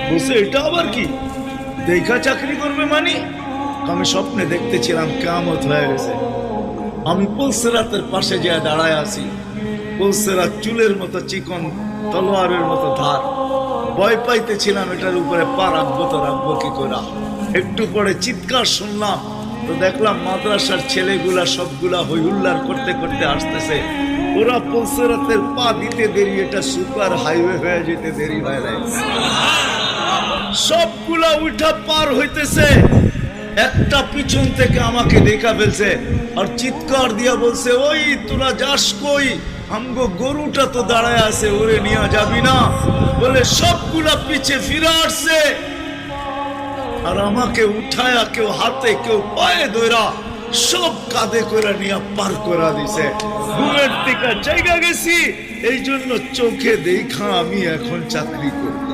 বলছে এটা আবার কি, দেখা চাকরি করবে মানে? আমি স্বপ্নে দেখতেছিলাম কিয়ামত হয়ে গেছে, আমি পুলসিরাতের পাশে যে দাঁড়ায় আছি, পুলসিরাত চুলের মতো চিকন, তলোয়ারের মতো ধার। ভয় পাইতেছিলাম এটার উপরে পা রাখবো তো রাখবো কি করে। একটু পরে চিৎকার শুনলাম, তো দেখলাম মাদ্রাসার ছেলেগুলা সবগুলা হইহুল্লার করতে করতে আসতেছে। ওরা পুলসিরাতের পা দিতে দেরি, এটা সুপার হাইওয়ে হয়ে যেতে দেরি হয় নাই। সবগুলা উঠা পার হইতেছে, একটা পিছন থেকে আমাকে দেখা ফেলছে আর চিৎকার দিয়া বলছে, ওই তোরা যাস কই, আমগো গরুটা তো দাঁড়ায় আছে, ওরে নিয়ে যাবি না? বলে সবগুলা পিছে ফিরে আসছে আর আমাকে উঠায়া কেউ হাতে কেউ পায়ে ধরা সব কাঁধে করে নিয়ে পার করা দিছে। ঘুমের থেকে জায়গা গেছি, এই জন্য চোখে দেখা আমি এখন চাকরি করব।